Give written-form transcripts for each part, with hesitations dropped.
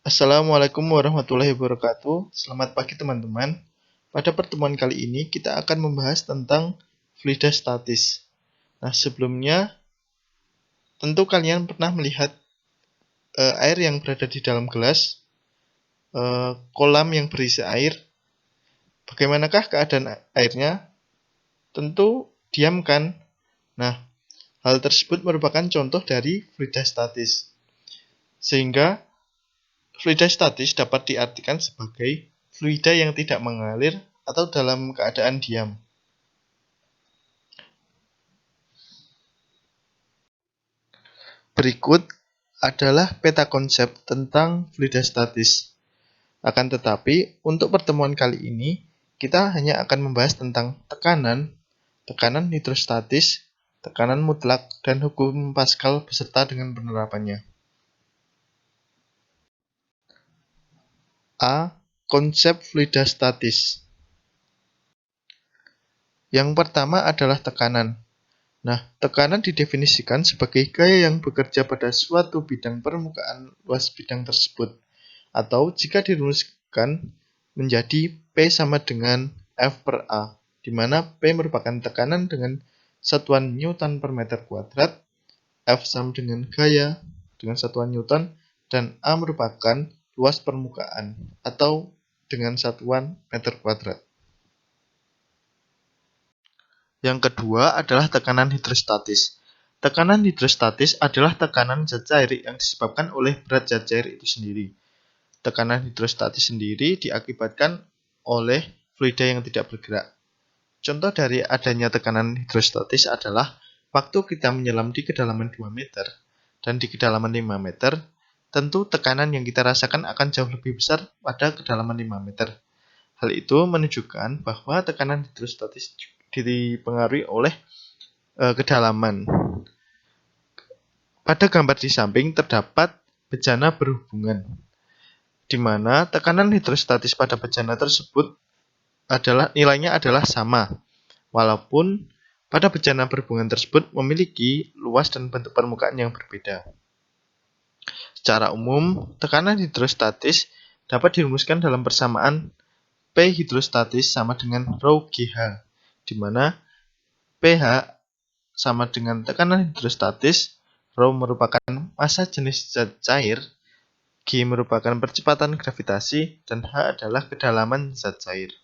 Assalamualaikum warahmatullahi wabarakatuh. Selamat pagi teman-teman. Pada pertemuan kali ini kita akan membahas tentang fluida statis. Nah, sebelumnya tentu kalian pernah melihat air yang berada di dalam gelas, kolam yang berisi air. Bagaimanakah keadaan airnya? Tentu diam kan? Nah, hal tersebut merupakan contoh dari fluida statis. Sehingga fluida statis dapat diartikan sebagai fluida yang tidak mengalir atau dalam keadaan diam. Berikut adalah peta konsep tentang fluida statis. Akan tetapi, untuk pertemuan kali ini, kita hanya akan membahas tentang tekanan, tekanan hidrostatis, tekanan mutlak, dan hukum Pascal beserta dengan penerapannya. A. Konsep fluida statis. Yang pertama adalah tekanan. Nah, tekanan didefinisikan sebagai gaya yang bekerja pada suatu bidang permukaan luas bidang tersebut. Atau jika dirumuskan menjadi P sama dengan F per A, di mana P merupakan tekanan dengan satuan Newton per meter kuadrat, F sama dengan gaya dengan satuan Newton, dan A merupakan luas permukaan atau dengan satuan meter kuadrat. Yang kedua adalah tekanan hidrostatis. Tekanan hidrostatis adalah tekanan zat cair yang disebabkan oleh berat zat cair itu sendiri. Tekanan hidrostatis sendiri diakibatkan oleh fluida yang tidak bergerak. Contoh dari adanya tekanan hidrostatis adalah waktu kita menyelam di kedalaman 2 meter dan di kedalaman 5 meter, tentu tekanan yang kita rasakan akan jauh lebih besar pada kedalaman 5 meter. Hal itu menunjukkan bahwa tekanan hidrostatis dipengaruhi oleh kedalaman. Pada gambar di samping terdapat bejana berhubungan, di mana tekanan hidrostatis pada bejana tersebut nilainya adalah sama, walaupun pada bejana berhubungan tersebut memiliki luas dan bentuk permukaan yang berbeda. Secara umum, tekanan hidrostatis dapat dirumuskan dalam persamaan P hidrostatis sama dengan rho GH, di mana pH sama dengan tekanan hidrostatis, rho merupakan massa jenis zat cair, G merupakan percepatan gravitasi, dan H adalah kedalaman zat cair.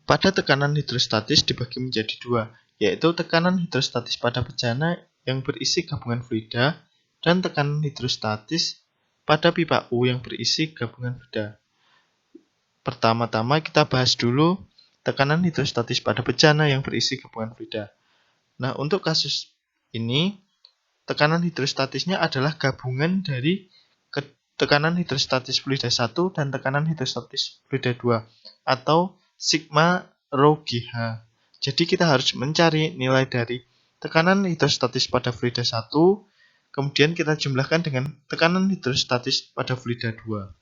Pada tekanan hidrostatis dibagi menjadi dua, yaitu tekanan hidrostatis pada bejana yang berisi gabungan fluida dan tekanan hidrostatis pada pipa U yang berisi gabungan fluida. Pertama-tama kita bahas dulu tekanan hidrostatis pada bejana yang berisi gabungan fluida. Nah, untuk kasus ini, tekanan hidrostatisnya adalah gabungan dari tekanan hidrostatis fluida 1 dan tekanan hidrostatis fluida 2, atau sigma rho GH. Jadi kita harus mencari nilai dari tekanan hidrostatis pada fluida 1, kemudian kita jumlahkan dengan tekanan hidrostatis pada fluida 2.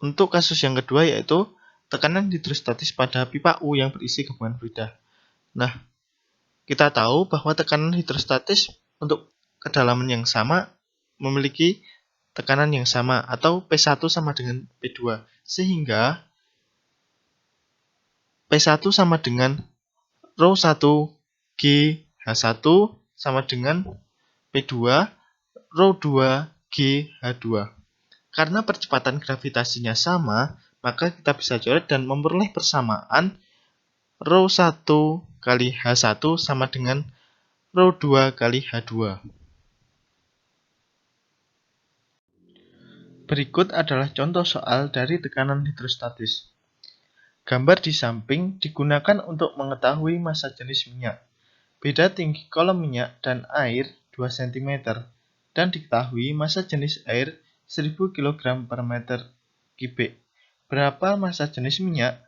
Untuk kasus yang kedua yaitu tekanan hidrostatis pada pipa U yang berisi gabungan fluida. Nah, kita tahu bahwa tekanan hidrostatis untuk kedalaman yang sama memiliki tekanan yang sama atau P1 sama dengan P2, sehingga P1 sama dengan rho 1 G H1 sama dengan P2 rho 2 G H2. Karena percepatan gravitasinya sama, maka kita bisa coret dan memperoleh persamaan rho 1 kali H1 sama dengan rho 2 kali H2. Berikut adalah contoh soal dari tekanan hidrostatis. Gambar di samping digunakan untuk mengetahui massa jenis minyak. Beda tinggi kolom minyak dan air 2 cm dan diketahui massa jenis air 1000 kg per meter kubik. Berapa massa jenis minyak?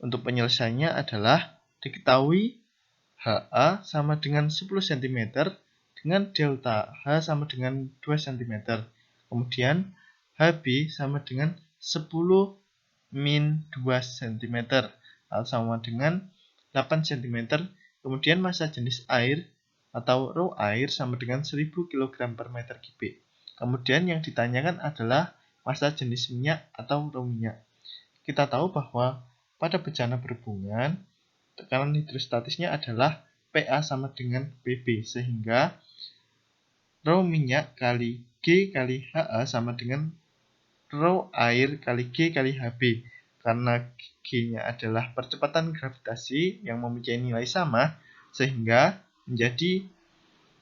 Untuk penyelesaiannya adalah diketahui HA sama dengan 10 cm dengan delta H sama dengan 2 cm. Kemudian HB sama dengan 10 min 2 cm atau sama dengan 8 cm. Kemudian massa jenis air atau rho air sama dengan 1000 kg per meter kubik. Kemudian yang ditanyakan adalah massa jenis minyak atau rho minyak. Kita tahu bahwa pada bejana berhubungan, tekanan hidrostatisnya adalah PA sama dengan PB, sehingga rho minyak kali G kali HA sama dengan rho air kali G kali HB. Karena G-nya adalah percepatan gravitasi yang mempunyai nilai sama, sehingga menjadi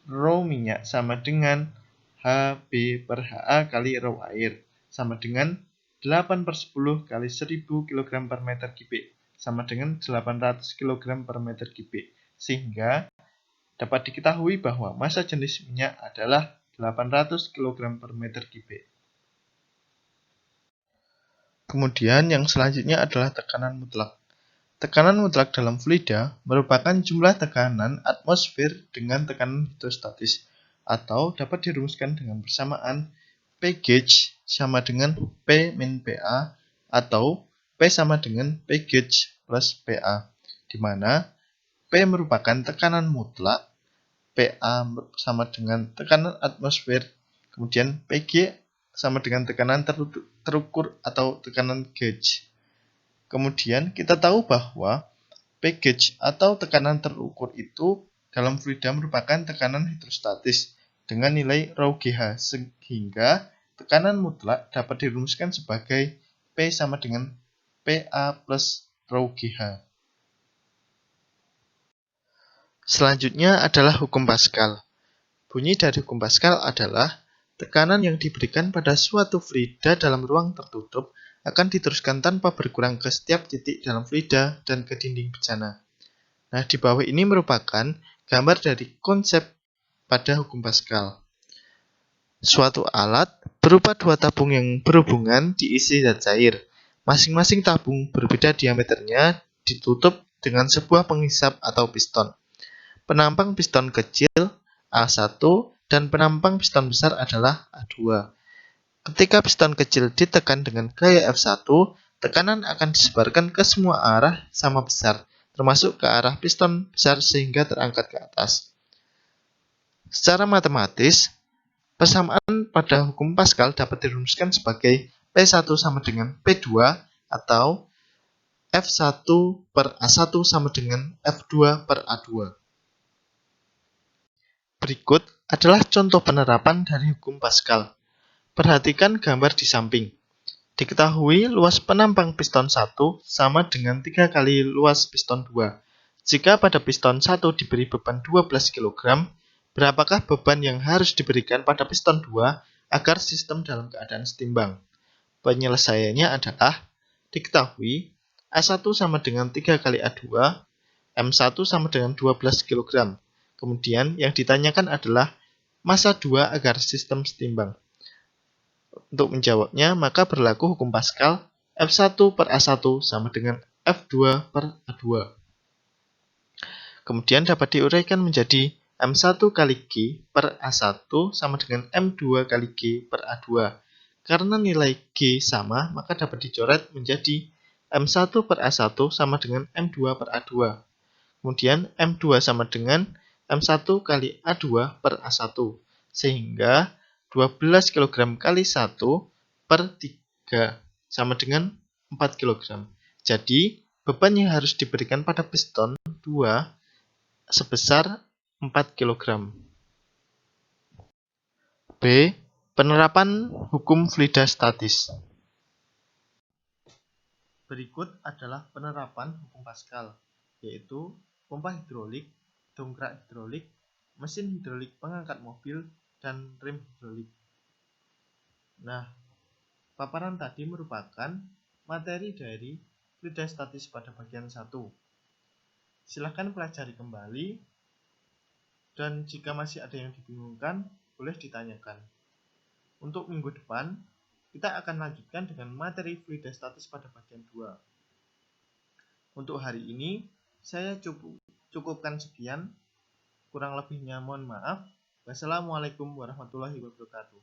rho minyak sama dengan HB per HA kali rho air sama dengan 8/10 kali 1000 kg per meter kubik sama dengan 800 kg per meter kubik. Sehingga dapat diketahui bahwa massa jenis minyak adalah 800 kg per meter kubik. Kemudian yang selanjutnya adalah tekanan mutlak. Tekanan mutlak dalam fluida merupakan jumlah tekanan atmosfer dengan tekanan hidrostatis, atau dapat dirumuskan dengan persamaan P gauge sama dengan P min PA atau P sama dengan P gauge plus PA, di mana P merupakan tekanan mutlak, PA sama dengan tekanan atmosfer, kemudian PG sama dengan tekanan terukur atau tekanan gauge. Kemudian kita tahu bahwa P gauge atau tekanan terukur itu dalam fluida merupakan tekanan hidrostatis dengan nilai rho GH, sehingga tekanan mutlak dapat dirumuskan sebagai P sama dengan PA plus rho GH. Selanjutnya adalah hukum Pascal. Bunyi dari hukum Pascal adalah tekanan yang diberikan pada suatu fluida dalam ruang tertutup akan diteruskan tanpa berkurang ke setiap titik dalam fluida dan ke dinding bejana. Nah, di bawah ini merupakan gambar dari konsep pada hukum Pascal. Suatu alat berupa dua tabung yang berhubungan diisi zat cair. Masing-masing tabung berbeda diameternya, ditutup dengan sebuah penghisap atau piston. Penampang piston kecil A1 dan penampang piston besar adalah A2. Ketika piston kecil ditekan dengan gaya F1, tekanan akan disebarkan ke semua arah sama besar, termasuk ke arah piston besar sehingga terangkat ke atas. Secara matematis, persamaan pada hukum Pascal dapat dirumuskan sebagai P1 sama dengan P2 atau F1 per A1 sama dengan F2 per A2. Berikut adalah contoh penerapan dari hukum Pascal. Perhatikan gambar di samping. Diketahui luas penampang piston 1 sama dengan 3 kali luas piston 2. Jika pada piston 1 diberi beban 12 kg, berapakah beban yang harus diberikan pada piston 2 agar sistem dalam keadaan setimbang? Penyelesaiannya adalah diketahui A1 sama dengan 3 kali A2, M1 sama dengan 12 kg. Kemudian yang ditanyakan adalah massa 2 agar sistem setimbang. Untuk menjawabnya, maka berlaku hukum Pascal F1 per A1 sama dengan F2 per A2. Kemudian dapat diuraikan menjadi M1 kali G per A1 sama dengan M2 kali G per A2. Karena nilai G sama, maka dapat dicoret menjadi M1 per A1 sama dengan M2 per A2. Kemudian M2 sama dengan M1 kali A2 per A1. Sehingga 12 kg kali 1 per 3 sama dengan 4 kg. Jadi, beban yang harus diberikan pada piston 2 sebesar 4 kg. B. Penerapan hukum fluida statis. Berikut adalah penerapan hukum Pascal, yaitu pompa hidrolik, dongkrak hidrolik, mesin hidrolik pengangkat mobil, dan rem hidrolik. Nah, paparan tadi merupakan materi dari fluida statis pada bagian 1. Silahkan pelajari kembali, dan jika masih ada yang dibingungkan, boleh ditanyakan. Untuk minggu depan, kita akan lanjutkan dengan materi fluida statis pada bagian 2. Untuk hari ini, saya cukupkan sekian. Kurang lebihnya mohon maaf. Wassalamualaikum warahmatullahi wabarakatuh.